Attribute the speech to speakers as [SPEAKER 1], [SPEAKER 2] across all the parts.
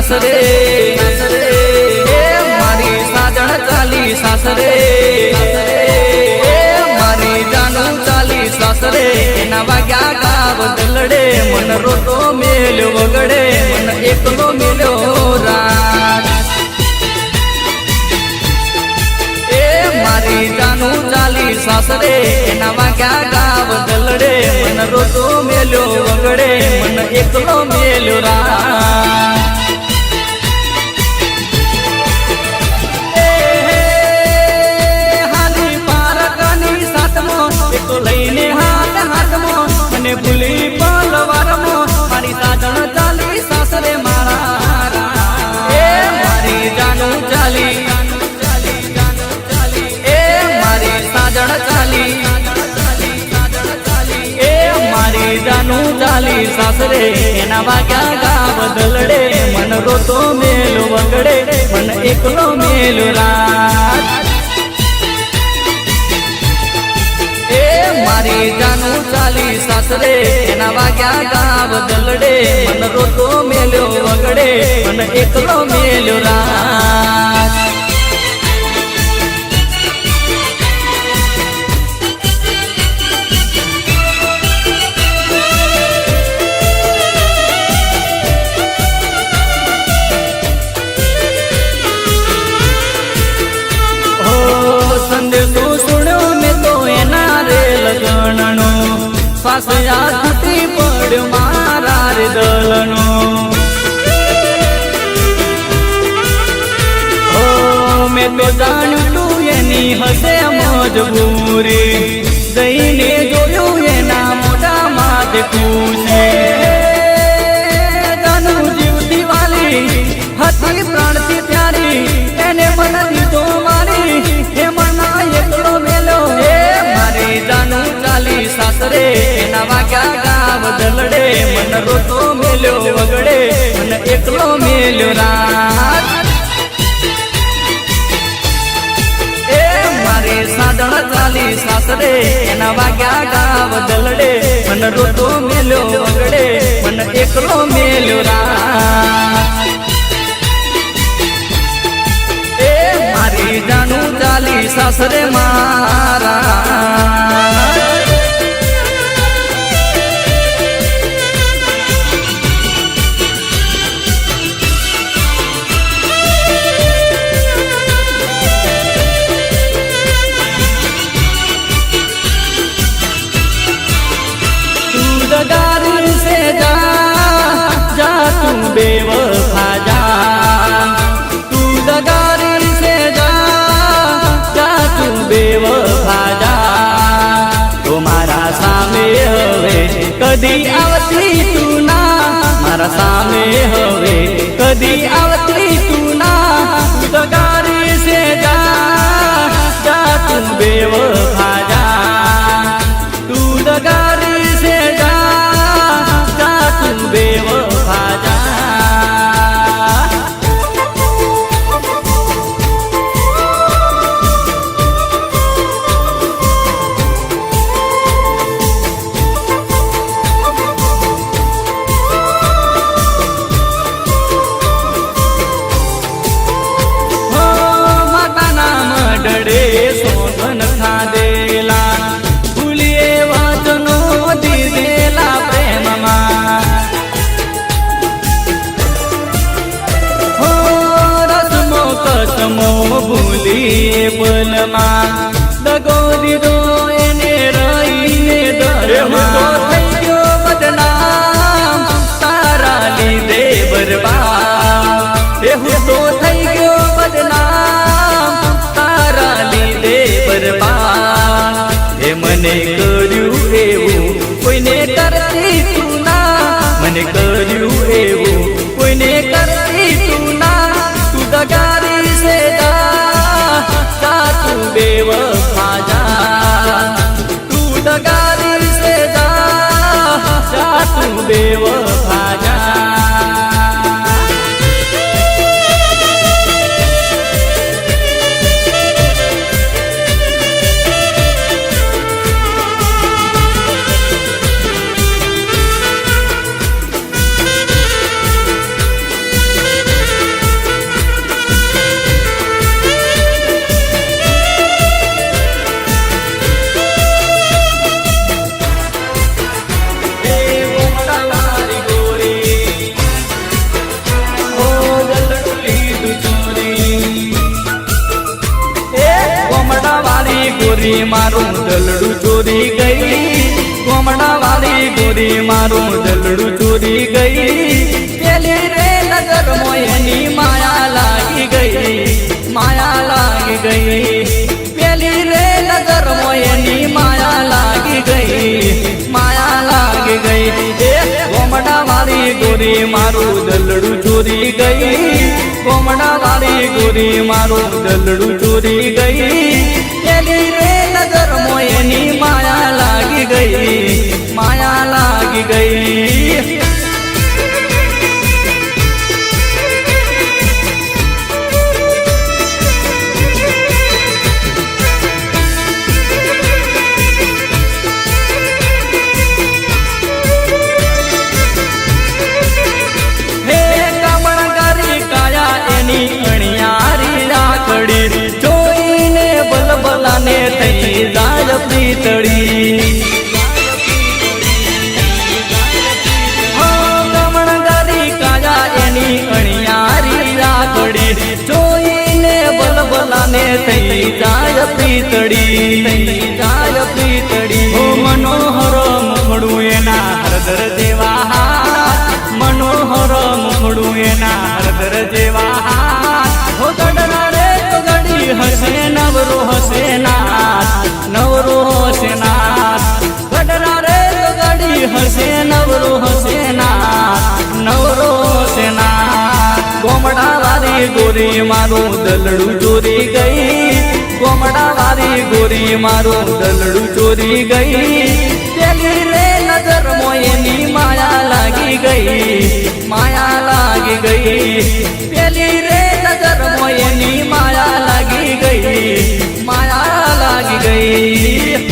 [SPEAKER 1] सासरे मारी साजण चाली सासरे मारी जानू चाली सासरे एना वाग्या गाव दलडे मन रोतो मेल्यो वगडे मन एकलो मेल्यो रात मारी जानू चाली सासरे एना वाग्या गाव दलडे मन रोतो मेल्यो वगडे मन एकलो मेल्यो रात लईने हाथ हाथ मने भूली पलवार मारी साजण चाली सासरे मारा मारी जानू चाली मारी साजण चाली मारी जानू चाली सासरे एना वाग्या गाव दलडे मन रोतो मेलो वगडे मन एकलो मेलो रात मारी जानू चाली सासरे एना वाग्या गाव दलडे मन रोतो मेल्यो वगडे मन एकलो मेल्यो रात हो संदेशो सुण्यो में तो एना लगणनो श्वास आती पड़ मारा रे दलनो ओ मैं तो जानू तू एनी हसे मजबूरी जईने जोयो एना मोटा माथे खुशी जानू जीवती वाली हती प्राण थी प्यारी एने मन दीधो मारी हे मना एकलो मेलो हे मारी जानू चाली सासरे एना वाग्या गाव दलडे मन रोतो मेल्यो वगडे मन एकलो मेल्यो रात मारी साजण चाली सासरे एना वाग्या गाव दलडे मन रोतो मेल्यो वगडे मन एकलो मेल्यो रात मारी जानू चाली सासरे मारा गारी से जा जा तू बेवफा जा तू गारी से जा जा तू बेवफा जा तुम्हारा सामे हवे कदी आवती तू ना मारा सामे हवे कदी आवती तू ना तू गारी से जा जा तू बेवफा जा तू गारी से जा बेवफा जा हो माता नाम डरे सोधन खादेला भूलिए वचनो दीदेला प्रेम मा कसमो भूलिए पलमा दगो दीदो एने रहीने दरमा થઈ ગયો બદનામ તારા લીધે બરબાદ હું તો થઈ ગયો બદનામ તારા લીધે બરબાદ એ મને કર્યું એવું કોઈને કરતી તું ના મને કર્યું એવું કોઈને કરતી તું ના तू दगारी से जा जा तू बेवफा जा तू दगारी से जा जा तू बेवफा जा ચોરી ગઈ ગોમડા વાળી ગોરી મારું દલડું ચોરી ગઈ પેલી રે નજર મોયની માયા લાગી ગઈ માયા લાગી ગઈ પેલી રે નજર મોયની માયા લાગી ગઈ માયા લાગી ગઈ ગોમડા વાળી ગોરી મારું દલડું ચોરી ગઈ ગોમડા વાળી ગોરી મારું દલડું ચોરી ગઈ પેલી રે નજર મોયની માયા લાગી ગઈ માયા લાગી ગઈ જોઈને બલબલાને થઈ જાય પ્રીતળી ગમણગારી કાયા એની અણિયારી રાખડી જોઈને બલબલાને થઈ જાય પ્રીતળી જાય પ્રીતળી ઓ મનોહર મુખડું એના હરદર જેવા મનોહર મુખડું એના હરદર જેવા હો ગડના રે તો ગડી હસે નવરો હસે નાથ નવરો હસે નાથ ગડના રે તો ગડી હસે નવરો હસે નાથ નવરો હસે નાથ ગોમડા વાળી ગોરી મારું દલડું ચોરી ગઈ ગોમડા વાળી ગોરી મારું દલડું ચોરી ગઈ પેલી રે નજર મોયની માયા લાગી ગઈ માયા લાગી ગઈ પેલી રે નજર મોયની માયા લાગી ગઈ માયા લાગી ગઈ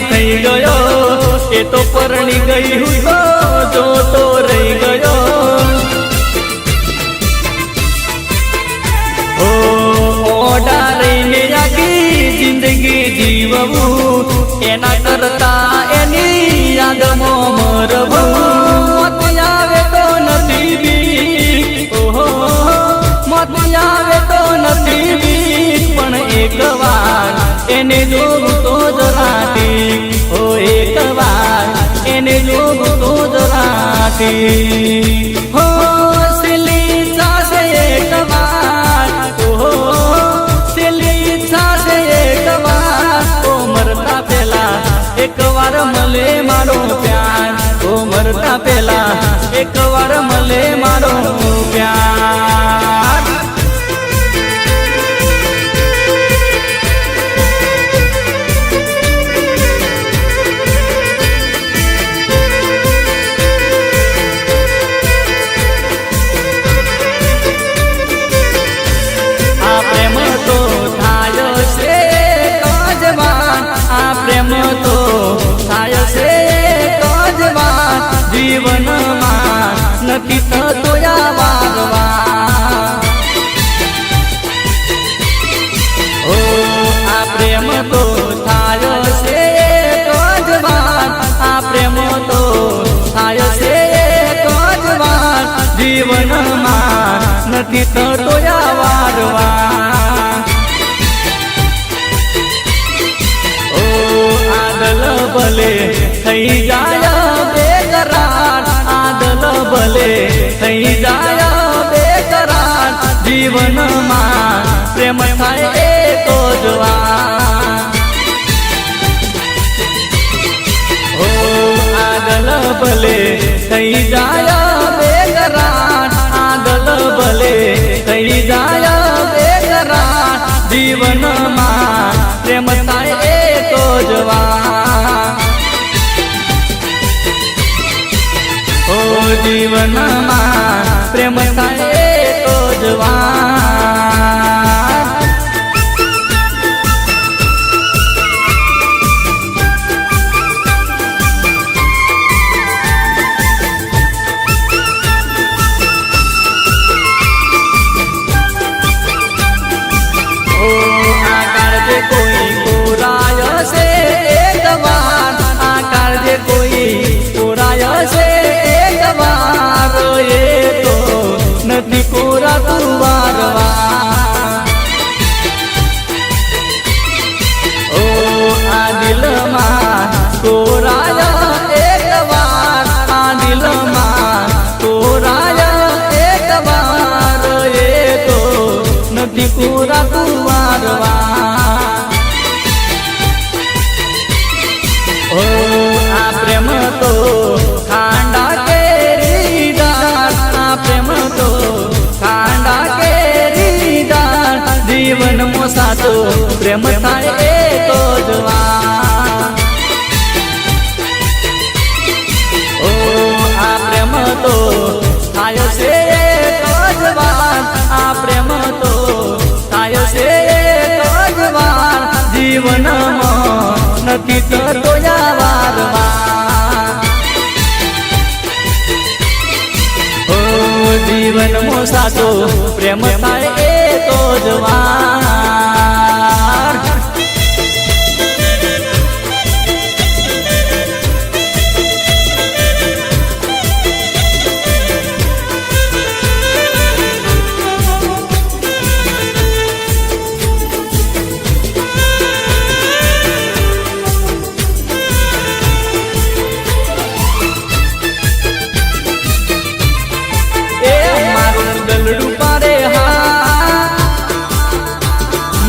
[SPEAKER 1] થઈ ગયો એ તો પરણી ગઈ હું તો જોતો રહી ગયો ઓ ઓડા રહીને આખી જિંદગી જીવવું એના કરતા એની યાદમાં મરવું મોત આવે તો નથી બીક ઓહો મોત આવે તો નથી બીક પણ એક વાર એને જોવું તો જરાતી ઓ એક વાર એને જોવું તો જરાતી હો સિલી ચાસે એક વાર ઓ સિલી ચાસે એક વાર ઓ મરતા પેલા એક વાર મળે મારો પ્યાર ઓ મરતા પેલા એક વાર મળે મારો પ્યાર નથી થતો યા વારવાર. ઓ આદલ ભલે થઈ જાય બેકરાર, આદલ ભલે થઈ જાય બેકરાર, જીવનમાં પ્રેમ થાય એ તો જવા. ઓ આદલ ભલે થઈ જાય બેકરાર, આદલ ભલે થઈ જાય બેકરાર, જીવનમાં પ્રેમ થાય એ તો જવા. ઓ જીવનમાં પ્રેમ થાય એ તો જવા. કોઈ કોરાય છે એક વાર, આ કાળજે કોઈ કોરાય છે એક વાર, એ તો નથી કોરાતું વારવાર. ઓ આ દિલમાં કોરાય એક વાર, આ દિલમાં કોરાય એક વાર, એ તો નથી કોરાતું વારવાર. ઓ આ પ્રેમ તો ખાંડા કેરી ડાળ, આ પ્રેમ તો ખાંડા કેરી ડાળ, જીવનમાં સાચો પ્રેમ થાય એ તો જવા. ઓ આ પ્રેમ તો થાય છે એક જ વાર, આ પ્રેમ તો થાય છે એક જ વાર, જીવનમાં નથી થતો યા વારવાર. ઓ જીવનમાં સાચો પ્રેમ થાય એ તો જવાર.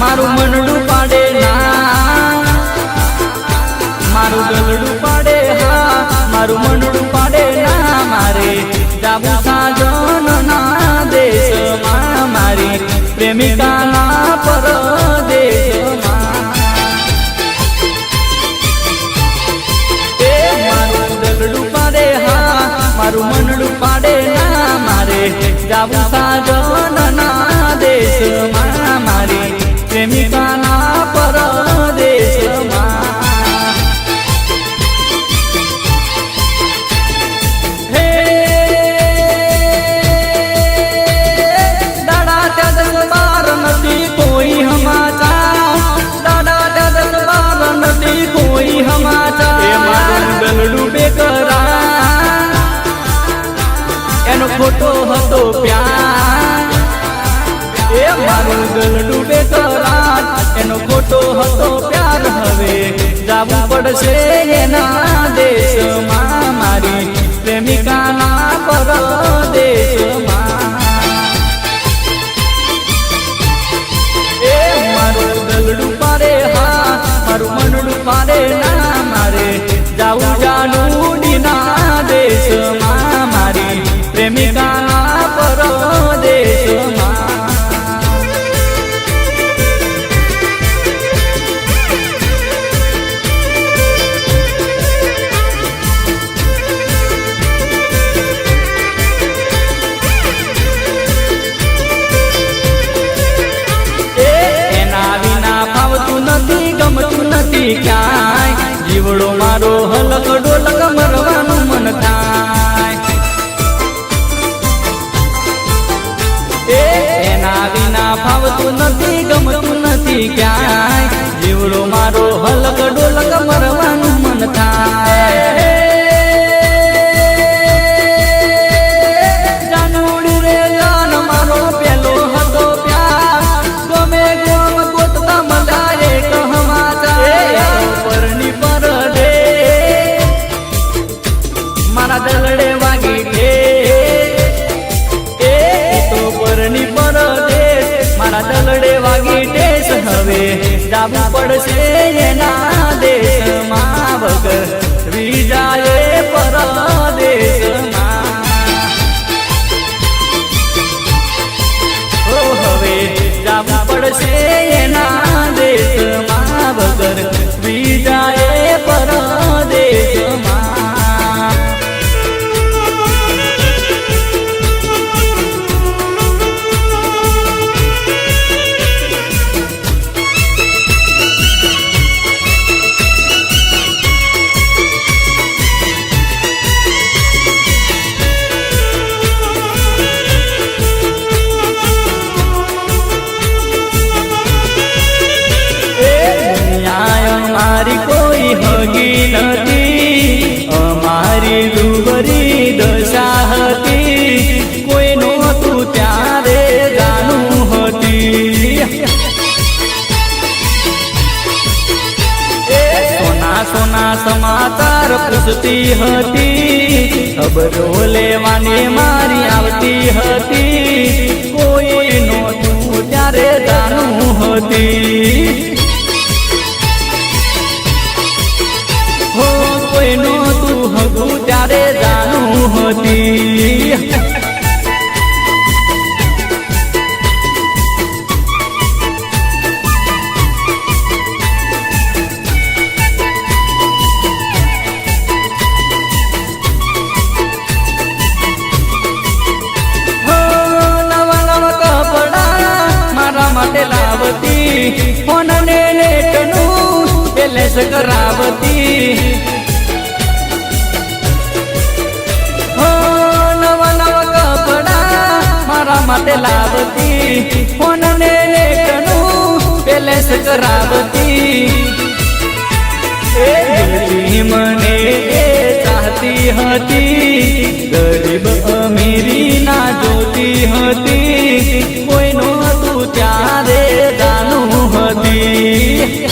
[SPEAKER 1] મારું મનડું પાડે ના, મારું ગલડું પાડે હા, મારું મનડું પાડે ના, મારે જાવું સાજન ના દેશમાં, મારી પ્રેમિકાના પરદેશમાં. એ મારું ગલડું પાડે હા, મારું મનડું પાડે ના, મારે જાવું સાજન ના દેશમાં, મારી પ્રેમિકાના પરદેશમાં. હે દાડા ત્યાં દરબાર નથી કોઈ હમાચાર, દાડા ત્યાં દરબાર નથી કોઈ હમાચાર, એ મારું ગલડું બેકરાર, એનો ખોટો હતો પ્યાર. એ મારું ગલડું બેકરાર, એનો ખોટો હતો પ્યાર, હવે જાવું પડશે એના દેશમાં, મારી પ્રેમિકાના પરદેશમાં. એ મારું ગલડું પાડે હા, મારું મનડું પાડે ના, મારે જાવું જાનુડીના દેશમાં, મારી પ્રેમિકાના પરદેશમાં. ક્યાંય જીવડો મારો હલક ડોલક મરવાનું મન થાય. એ એના વિના ફાવતું નથી ગમતું નથી ક્યાંય, જીવડો મારો હલક ડોલક મરવાનું મન થાય. જાનુડી રે જાન મારો પડશે એના દેશમાં વગર વિજાએ પરદેશમાં હવે જાવું પડશે એના દેશમાં વગર વિજાએ પરદેશમાં અમારી કોઈ હગી નથી અમારી રૂબરી દશા હતી કોઈ નહોતું ત્યારે જાણું હતી સોના સોના સમાચાર પૂછતી હતી ખબરો લેવાની મારી આવતી હતી કોઈ નહોતું ત્યારે જાણું હતી કોઈનો તું હતું ત્યારે જાણું હતી નવા નવા કપડા મારા માટે લાવતી ફોન ને નેટનું પેલેસ કરાવતી માટે લાવતી ફોન ને નેટનું પેલેસ કરાવતી મને ચાહતી હતી ગરીબ અમીરી ના જોતી હતી કોઈ નહોતું ત્યારે જાણું હતી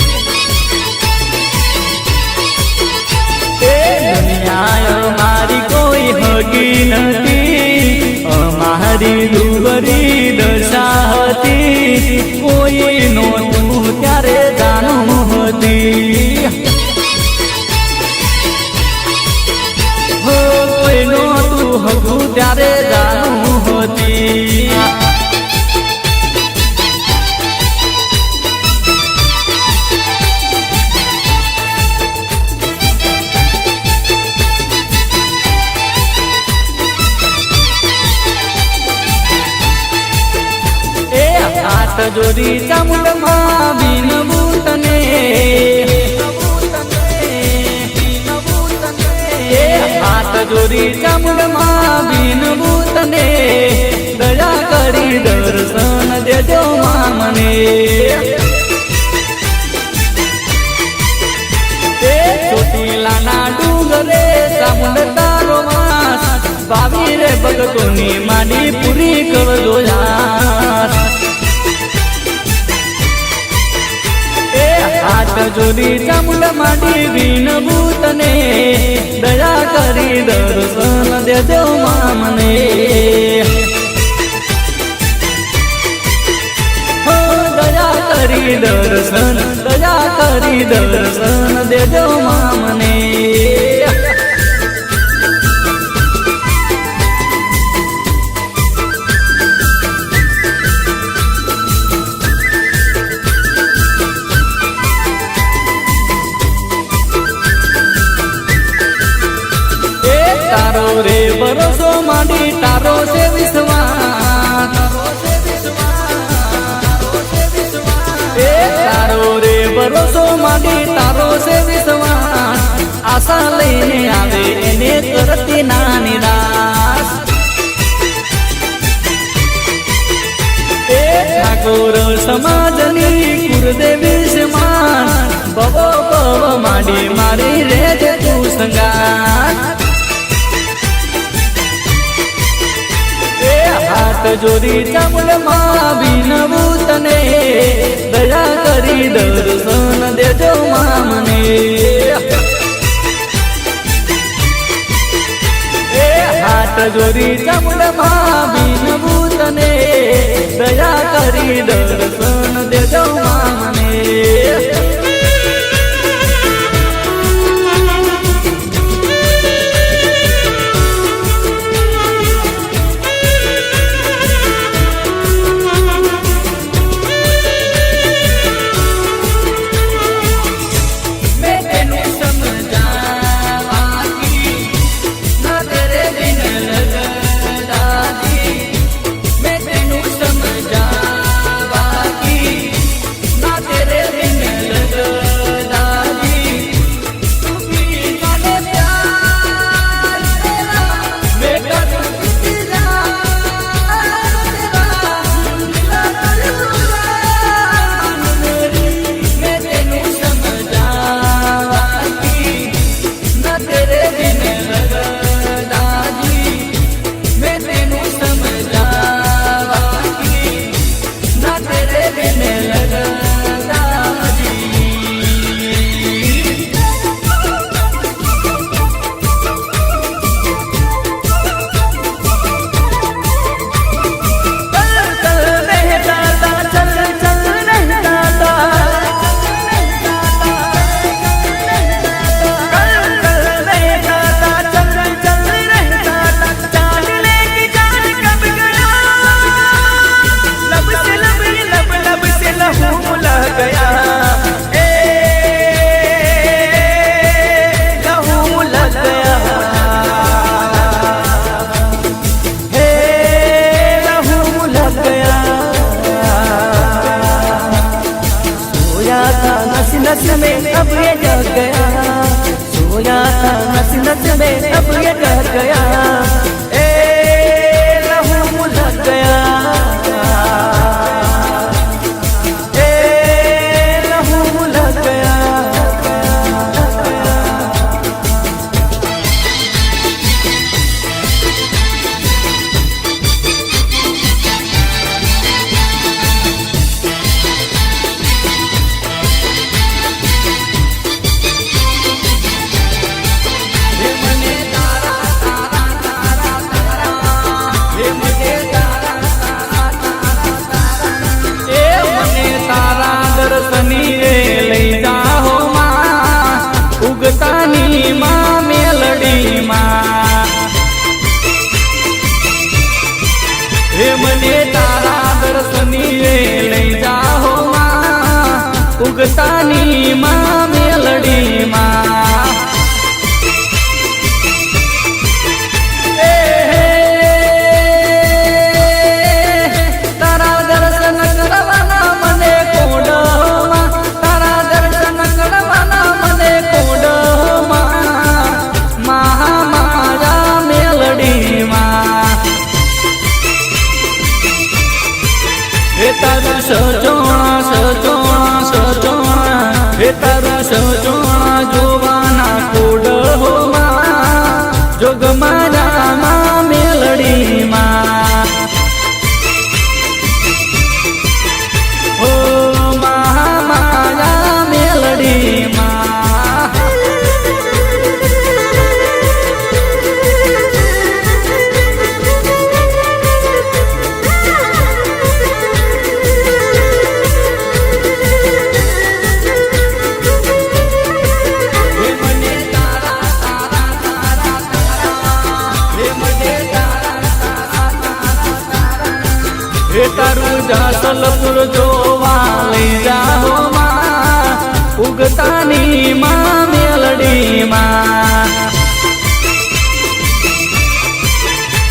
[SPEAKER 1] દુનિયા મારી કોઈ હગી નથી અમારી રૂબરી દશા હતી કોઈ નહોતું ત્યારે જાણું હતી કોઈ નહોતું હતું ત્યારે જાણું હતી હાથ જોડી ચામુંડમાં બીનવું તને હાથ જોડી ચામુંડમાં બીનવું તને દયા કરી દર્શન દેજો માં મને ચોટીલાના ડુંગરે ચામુંડ તારો માસ ભાવી રે ભગતોની માડી પૂરી કરજો યાર હાથ જોડી ચામુંડ માડી વિનવું તને દયા કરી દર્શન દેજો માં મને દયા કરી દર્શન દેજો માં મને તારો રે ભરોસો માંડી તારો છે વિશ્વાસ તારો રે ભરોસો માંડી તારો છે વિશ્વાસ આશા લઈને આવે એને કરતી ના નિરાશ ઠાકોર સમાજની કુળદેવી સમાન ભવો ભવ માંડી મારી રે તું સંગાત હાથ જોડી ચામુંડમાં બીનવું તને દયા કરી દર્શન દેજો માં મને હાથ જોડી ચામુંડમાં બીનવું તને દયા કરી દર્શન દેજો માં મને नस में अब ये जग गया, सोया था नस नस में अब ये जग गया, ए लहू लग गया, ए लहू लग गया। उगतानी माँ मेलडी माँ, हे मने तारा दर्शनी लई जाहो माँ, उगतानी माँ मेलडी माँ। तारा दर्शन करवाना मने कोड माँ, तारा दर्शन करवाना मने कोड तारू सजोणा सजोणा सजोणा, हे तारू सजोणा जोवाना कोड हो माँ, जोग मारा माँ मेलडी माँ, हो माँ माया मेलडी माँ। हे तारू जासलपुर जोवा लई जाहो माँ, उगतानी माँ मेलडी माँ,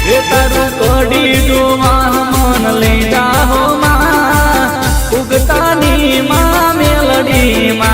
[SPEAKER 1] हे तारू कड़ी जोवा मन लई जाहो माँ, उगतानी माँ मेलडी माँ।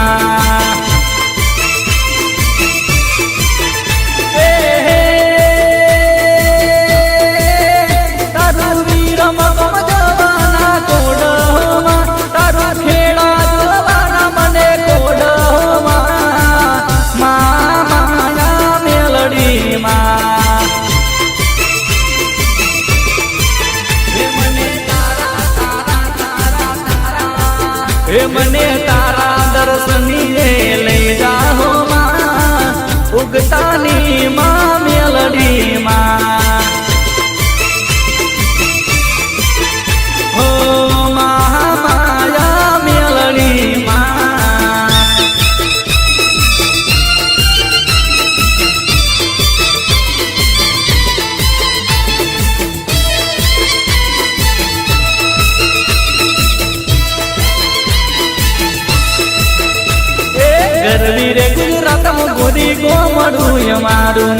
[SPEAKER 1] हे मने तारा दर्शनी लई जाहो माँ, उगतानी माँ मेलडी माँ, हो माँ माया मेलडी माँ। ગરવી રે ગુજરાતમાં ગોરી ગોમડું અમારું,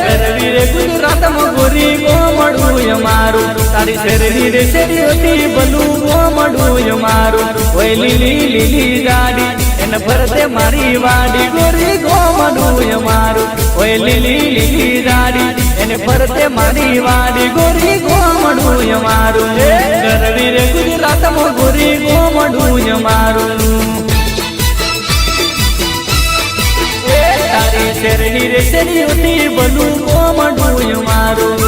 [SPEAKER 1] ગરવી રે ગુજરાતમાં ગોરી ગોમડું અમારું, તારી શેરની રે શેરીઓથી બલું ગોમડું અમારું, ઓય લીલી લીલી ગાડી એને ફરતે મારી વાડી, ગોરી ગોમડું અમારું, ઓય લીલી લીલી ગાડી એને ફરતે મારી વાડી, ગોરી ગોમડું અમારું, ગરવી રે ગુજરાતમાં ગોરી ગોમડું અમારું, તારી શેરની રે શેરીઓથી બલું ગોમડું અમારું।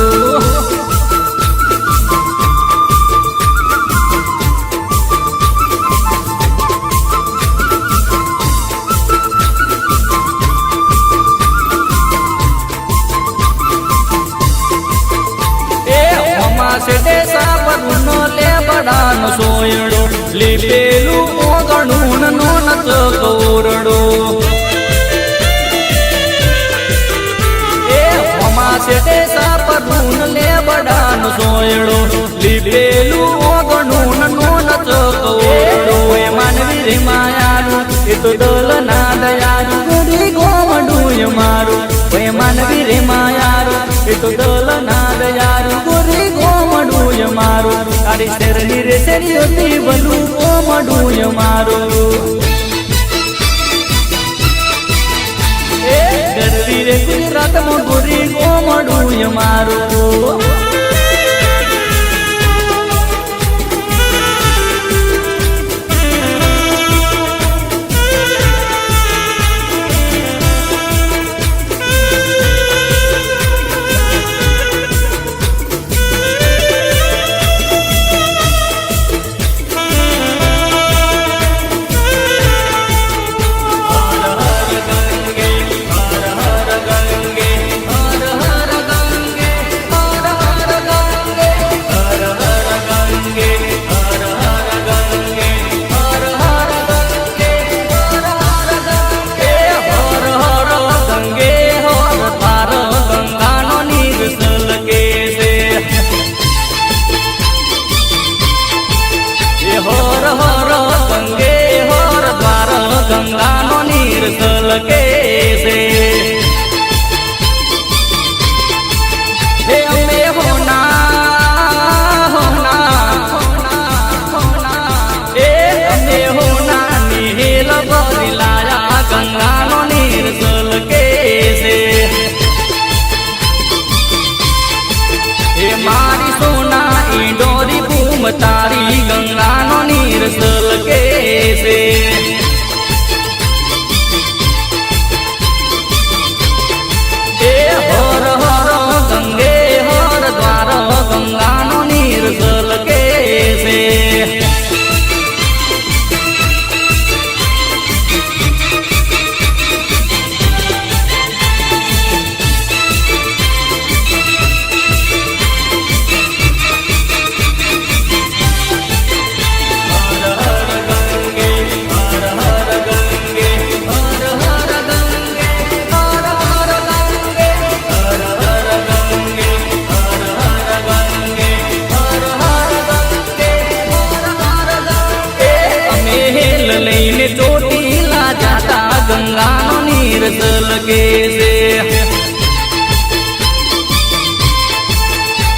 [SPEAKER 1] સેટે સાપરનો લે બડાનો સોયડો, લીપેલું ઓગણું નો નચ કોરડો, એ હોમા સેટે સાપરનો લે બડાનો સોયડો, લીપેલું ઓગણું નો નચ કોરડો, એ માનવી રે માયાનું એ તો દલ ના દયાનું, ગોરી ગોમડું અમારું, એ માનવી રે માયાનું એ તો દલ ના દયાનું, ગોરી ગોમડું અમારું, તારી અરે શેરની રે શેરી હતી બલું કોમડું મારું ગરવી રે ગુજરાતમાં ગોરી કોમડું મારું ગંગાનો નીર સલકે છે હે અમે હોના એ અમે હોના નીલ ભરી લાયા ગંગાનો નીર સલકે છે હે મારી સોના ઈંડોરી બૂમ તારી ગંગાનો નીર સલકે છે ગંગાનો નીર સલકે છે ચોટીલા જાતા ગંગાનો નીર સલકે છે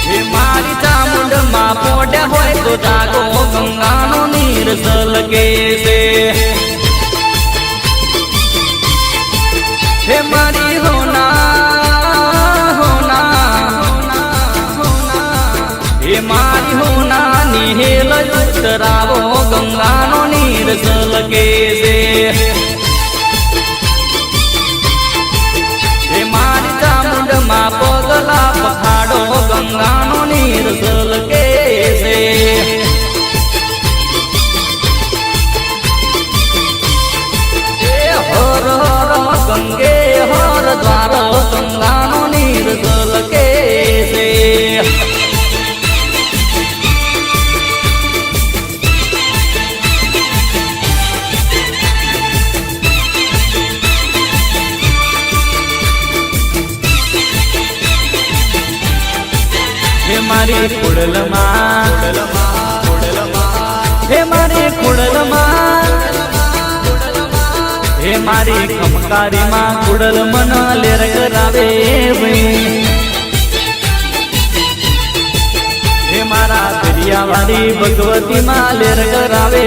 [SPEAKER 1] હે મારી ચામુંડમાં પોડ્યા હોય તો જાગો ગંગાનો નીર સલકે છે હે મારી હોના હે મારી હોના નિહેલ ઉતરાવો ગંગાનો નીર સલકે છે હે મારી ચામુંડમાં પગલા પખાડો ગંગાનો નીર સલકે છે હર હર ગંગે હર દ્વાર ગંગાનો નીર સલકે છે હે મારી ખોડલમાં હે મારી ખોડલમાં હે મારી ખમકારીમાં ખોડલ મન લેર કરાવે હે મારા દરિયાવાળી ભગવતીમાં લેર કરાવે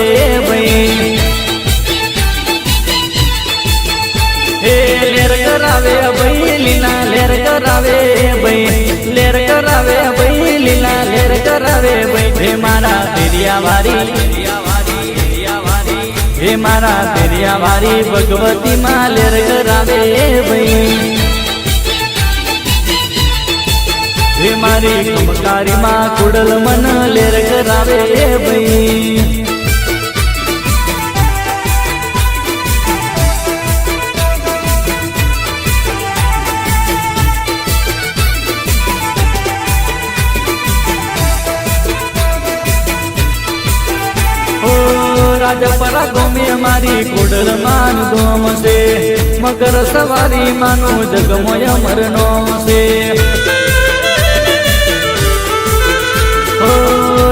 [SPEAKER 1] હે લેર કરાવે ભાઈ લીલા લેર કરાવે ભાઈ લેર કરાવે ભાઈ લીલા લેર કરાવે ભાઈ હે મારા દરિયાવાળી હે મારા દરિયાવાળી ભગવતીમાં લેર કરાવે ભાઈ હે મારી કમકારીમાં ખોડલ મન લેર કરાવે ભાઈ રાજપરા ગમે મારી ખોડલ માન ગોમ છે મકર સવારી માનો જગમય અમર નોમ છે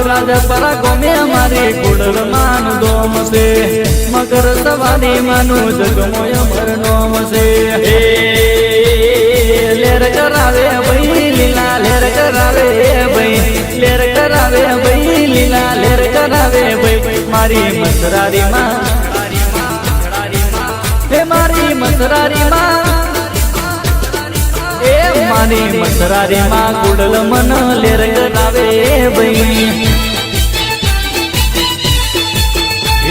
[SPEAKER 1] રાજપરા ગમે મારી ખોડલ માન ગોમ છે મકર સવારી માનો જગમય અમર નોમ છે લેર કરાવે ભાઈ લીલા લેર કરાવે ભાઈ લેર કરાવે ભાઈ લીલા લેર કરાવે ભાઈ મારી મસરારી માં હે મારી મસરારી માં એ મારી મસરારી માં કુડલ મન લેર કરાવે ભાઈ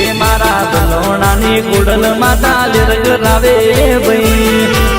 [SPEAKER 1] એ મારા ભલોણાની કુડલ માતા લેર કરાવે ભાઈ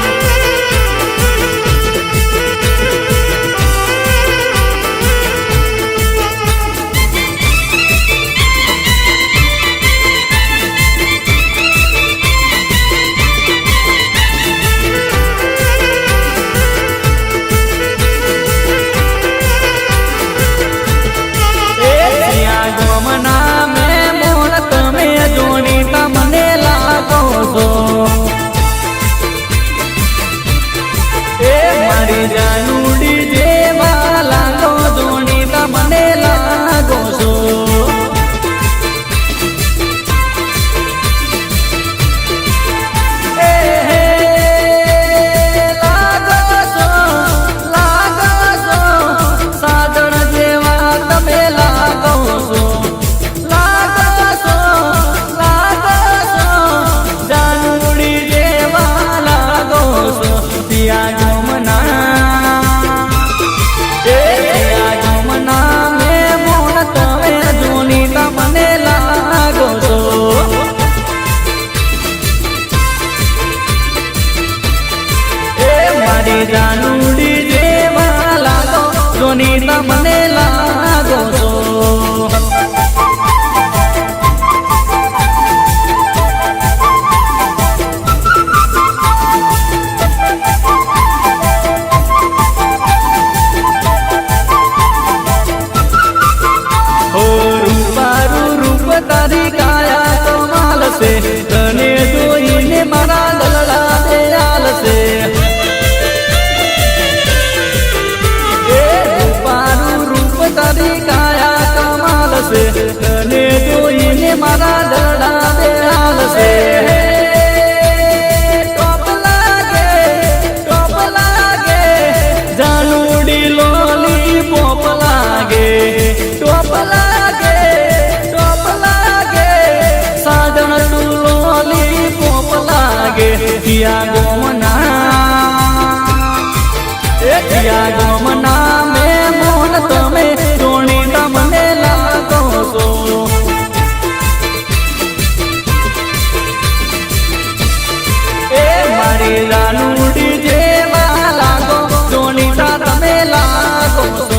[SPEAKER 1] જાનુડી જેવા લાગો જોણી તમને લાગો છો લાગો છો સાધન જેવા તમે લાગો છો જાનુડી જેવા લાગો છો ત્યાં જાનુડી જેવા લાગો જોની તમને લાગો છો રૂપારું રૂપ તારી કાયા કમાલ છે તને જોઈને મારા દલડા દયાલ છે તારી કાયા કમાલ છે તને જોઈને મારા દડા દયાલ છે ટોપ લાગે જાનુડી લોલી પોપ લાગે ટોપ લાગે સાજણ તું લોલી પોપ લાગે ત્યાં ગોમના મેં મોન તમે જોણી તમને લાગો છો એ મારી જાનુડી જેવા લાગો જોણી તમે લાગો છો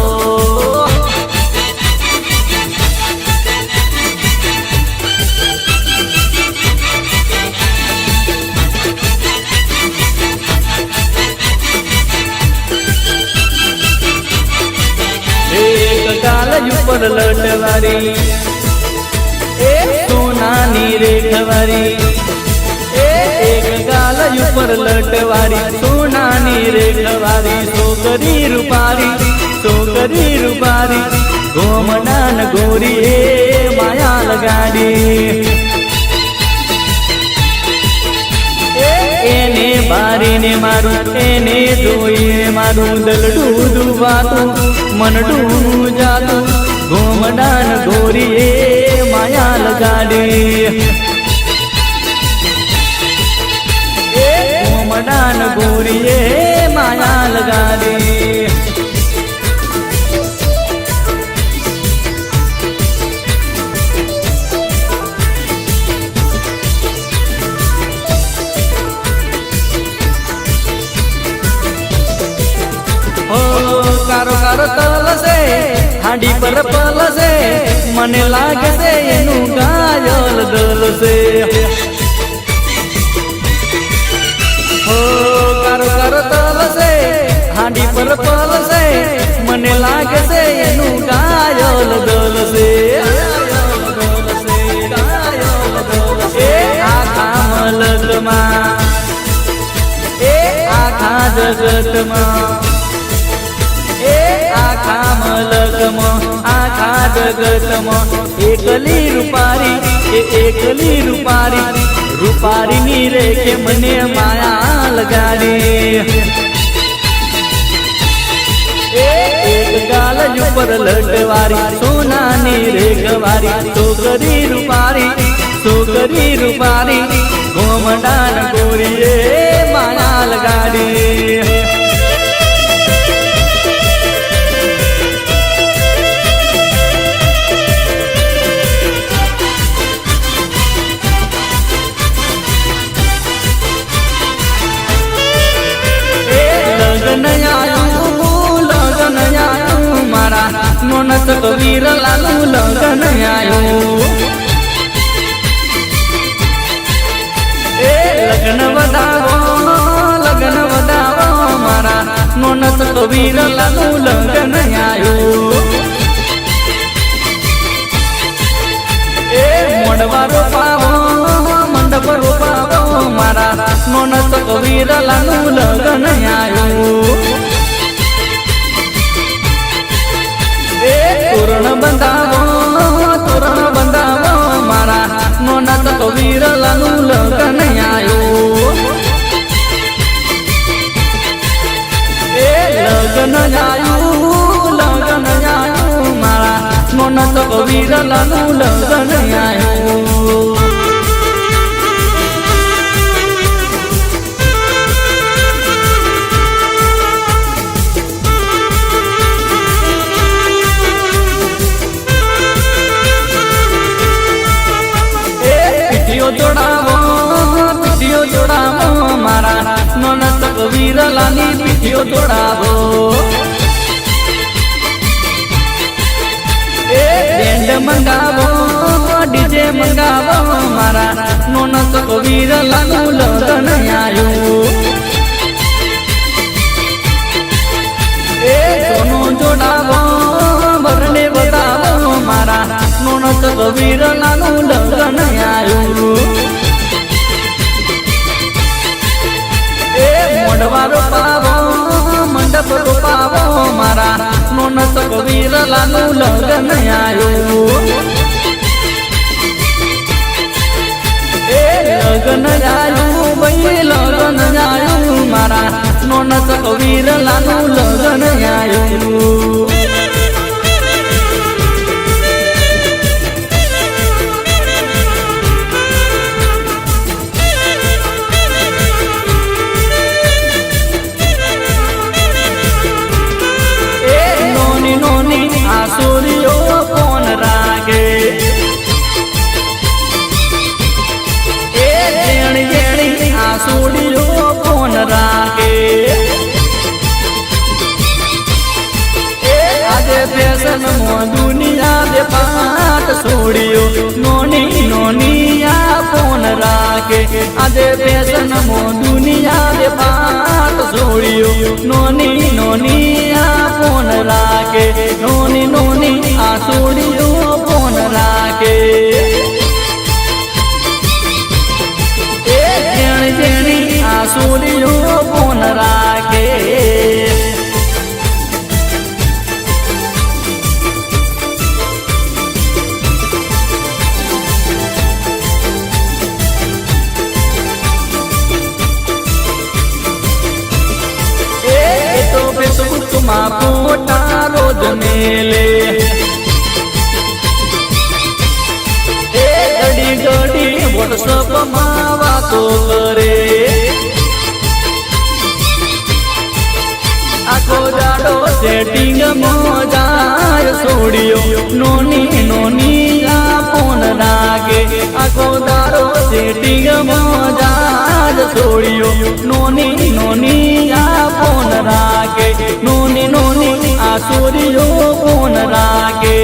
[SPEAKER 1] ઉપર લટવારી એ સોનાની રેખવારી એક ગાલ ઉપર લટવારી સોનાની રેખવારી છોકરી રૂપારી ગોમડાન ગોરી એ માયા લગાડી એને બારીને મારું એને જોઈએ મારું દલડું દુવાતું મનડું જાતું ગોમડાન ગોરી એ માયા લગાડી ગોમડાન ગોરી એ માયા લગાડી કારો કારો તલસે હાંડી પર પલસે મને લાગે છે એનું ગાયલ દલસે કારો કારો તલસે હાંડી પર પલસે મને લાગે છે એનું ગાયલ દલસે એ આખા મલકમાં એ આખા જગતમાં આખા મલકમાં આખા જગતમાં એકલી રૂપારી રૂપારીની રેખે મને માયા લગાડી એક ગાલ ઉપર લટવારી સોનાની રેખવારી છોકરી રૂપારી ગોમડાન ગોરીએ માયા લગાડી લગન આયું મારા નોનત કબીર લાલુ લગન આયું લગન વધાવો મારા નોનત કબીર લાલુ લગન આયું મોડવારો પાવો મંડપ રૂપાવો મારા નોનત કબીર લાલુ લગન આયું તોરણ બંધાવો મારા નોનત કબીર લાલુ લગન આયું લગન આયું મારા નોનત કબીર લાલુ લગન આયું પીઠીઓ જોડાવો મારા નોનત કબીર લાની પીઠીઓ જોડાવો બેન્ડ મંગાવો ડીજે મંગાવો મારા નોનત કબીર લાલુ લગન આયું સોનું જોડાવો ભરને બતાવો મારા નોનત કબીર લાલુ લગન આયું મોડવારો પાવો મંડપ રૂપાવો મારા નોનત કબીર લાલુ લગન આયું લગન આયું ભાઈ લગન આયું મારા નોનત કબીર લાલુ લગન આયું આસુરીઓ કોણ રાગે જેણી આસુરીઓ કોણ રાગે આજે ફેશન દુનિયા દે પાટ છોડીઓ નોની આ કોણ રાગે આજે ફેશન દુનિયા દે પાટ છોડીઓ નોની આ કોણ રાગે નોની આસુડીઓ કોણ રાગે જેણી આસુડીઓ કોણ રાગે માં ફોટા રોજ મેલે ઘડી વોટ્સઅપ માં વાતો કરે આખો દાડો સેટિંગ મોજાય છોડ્યો નોની આ ફોન રાગે આખો દાડો સેટિંગ મોજાય છોડ્યો નોની આ ફોન રાગે નોની આસુરીઓ કોણ રાગે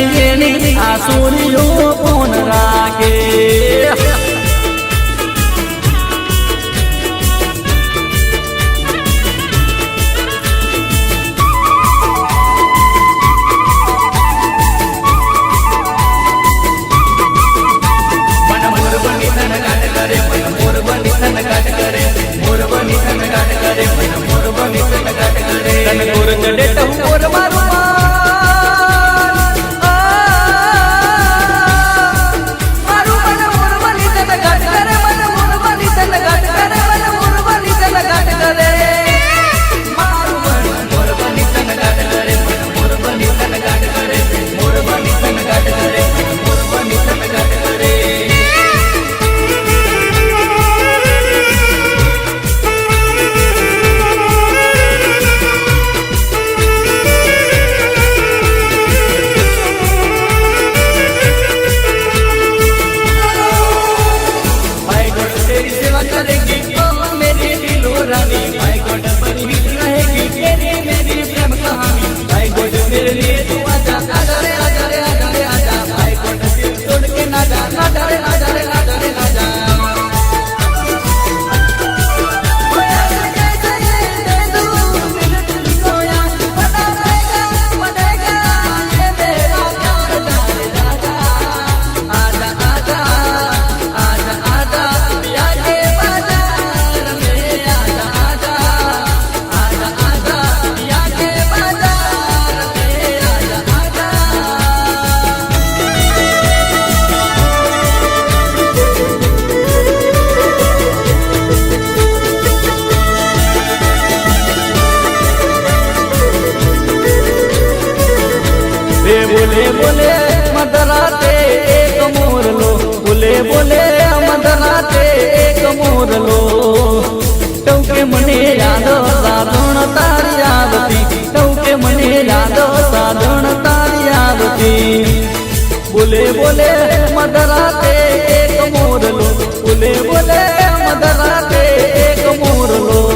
[SPEAKER 1] જેણી આસુરીઓ કોણ રાગે બોલે બોલે મધરાતે એક મોરલો બોલે બોલે મધરાતે એક મોરલો ટૌકે મને યાદ સાધણ તારી આવતી ટૌકે મને યાદ સાધણ તારી આવતી બોલે બોલે મધરાતે એક મોરલો બોલે બોલે મધરાતે એક મોરલો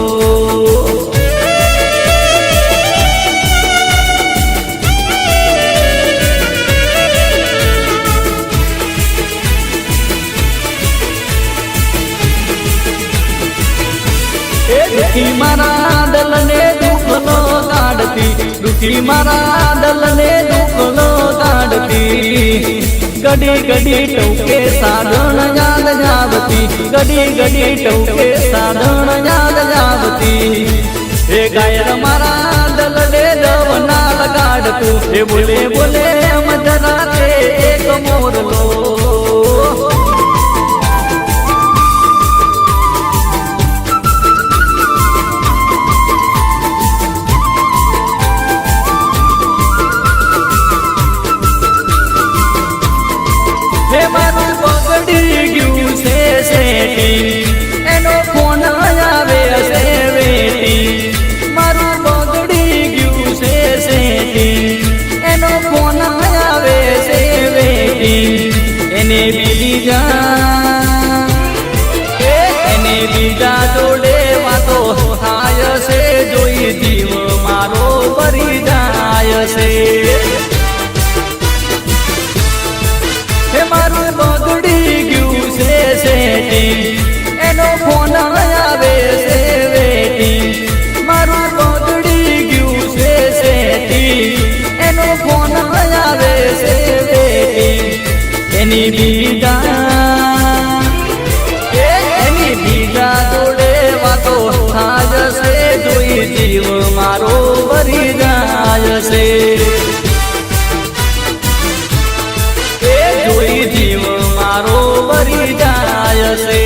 [SPEAKER 1] દુખી મારા દલને દુખનો કાઢતી દુખી મારા દલને દુખનો કાઢતી ગડી ગડી ટૌકે સાધણ યાદ જાવતી ગડી ગડી ટૌકે સાધણ યાદ જાવતી હે ગાયર મારા દલને દવના લગાડતું હે બોલે બોલે મધરાતે એક મોરલો એનો ફોન આવે હશે વેટી મારું બગડી ગયું છે સેટી એનો ફોન આવે છે વેટી એને બીજા જોડે વાતો થાય છે જોઈ જીવ મારો ભરી જાય છે હે મારું બગડી ગયું છે સેટી એનો ફોન આવે છે વેટી મારું બગડી ગયું છે સેટી એનો ફોન આવે છે વેટી એની બીજા જોડે વાતો થાય છે જોઈ જીવ મારો ભરી જાય છે જોઈ જીવ મારો ભરી જાય છે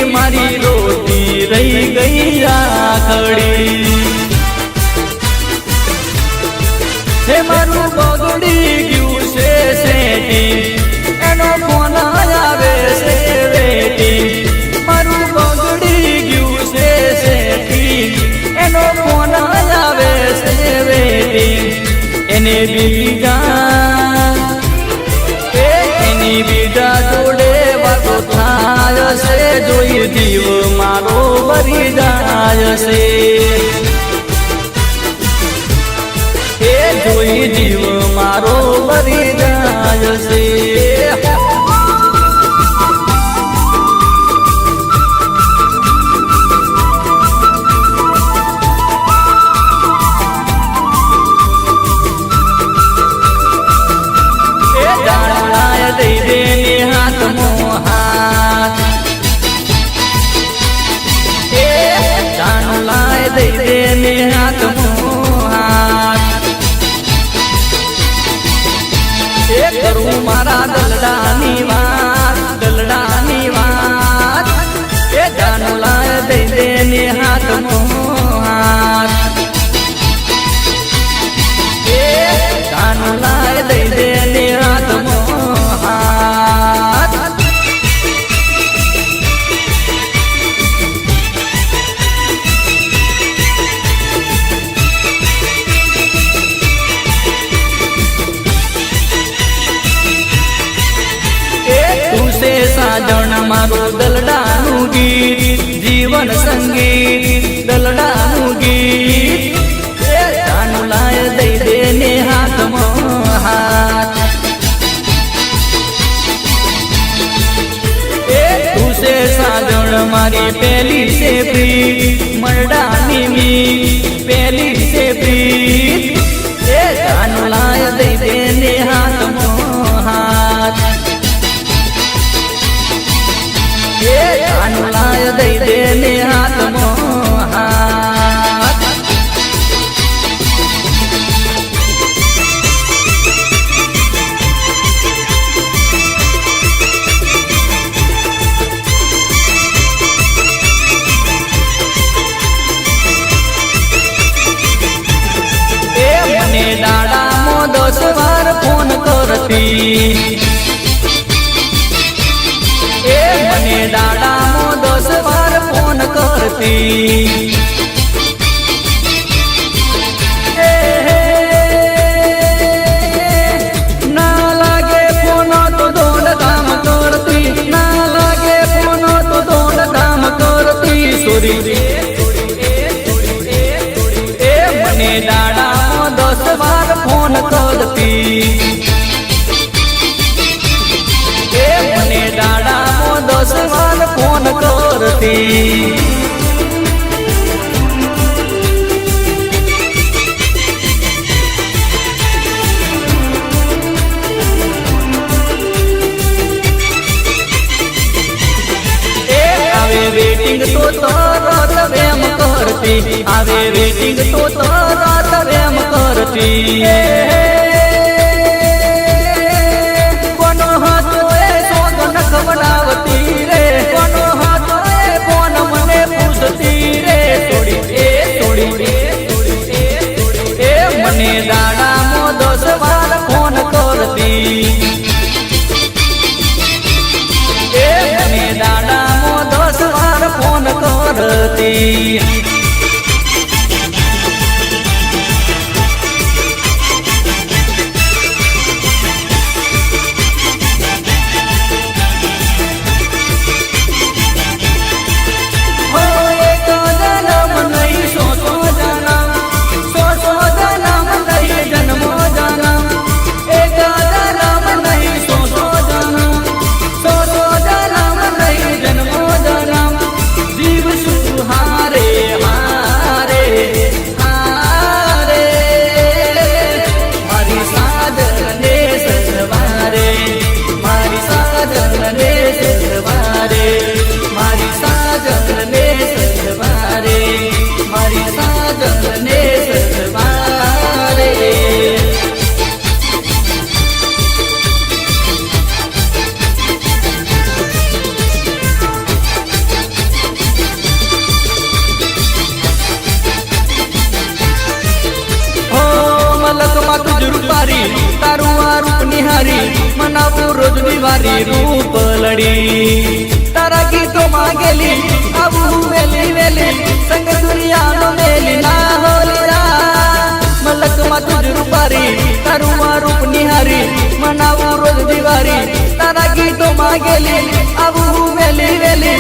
[SPEAKER 1] મારી રોટી રહી ગઈ આખડી હે મારું બગડી ગયું છે સેટી એનો ફોન આવે છે વેટી મારું બગડી ગયું છે સેટી એનો ફોન આવે છે વેટી એની બીજા જોડે વાતો થાય છે જોઈ જીવ મારો ભરી જાય છે એ જોઈ જીવ મારો ભરી જાય છે દઈ દે હાથ મોહાત એ જાનલાય દઈ દે હાથ મોહાત એ કરું મારા દલડાની વાત એ જાનલાય દઈ દે હાથ મોહાત એ જાનલાય દઈ દે હાથ મોહાત સાજણ મારું દલડાનું ગીત જીવન સંગીત દલડાનું ગીત જાનલાય દઈ દે ને હાથમાં હાથ તું છે સાજણ મારી પહેલી છે પ્રીત મરડાની મી પહેલી છે પ્રીત કરતી એ મને દાડામાં 10 વાર ફોન કરતી ના લાગે ફોન તો દોડધામ કરતી ના લાગે ફોન તો દોડધામ કરતી સોરી એ મને દાડામાં 10 વાર ફોન કરતી એ મને દાડામાં 10 વાર ફોન કરતી વેટિંગ તો તરત વેમ કરતી આવે વેટિંગ તો તરત વેમ કરતી કોનો હતો એ સોગન ખવડાવતી રે કોનો હતો એ ફોન મને પૂછતી રે થોડી એ મને દાડામાં 10 વાર ફોન કરતી એ મને દાડામાં 10 વાર ફોન કરતી તારું આ રૂપ નિહારી મનાવું રોજ દિવારી રૂપ લડી તારા ગીતો માંગેલી આવું વેલી વેલી સંગ દુનિયાનો મેલી ના હોલિયા મલકમાં તુજ રૂપારી તારું આ રૂપ નિહારી મનાવું રોજ દિવારી તારા ગીતો માંગેલી આવું વેલી વેલી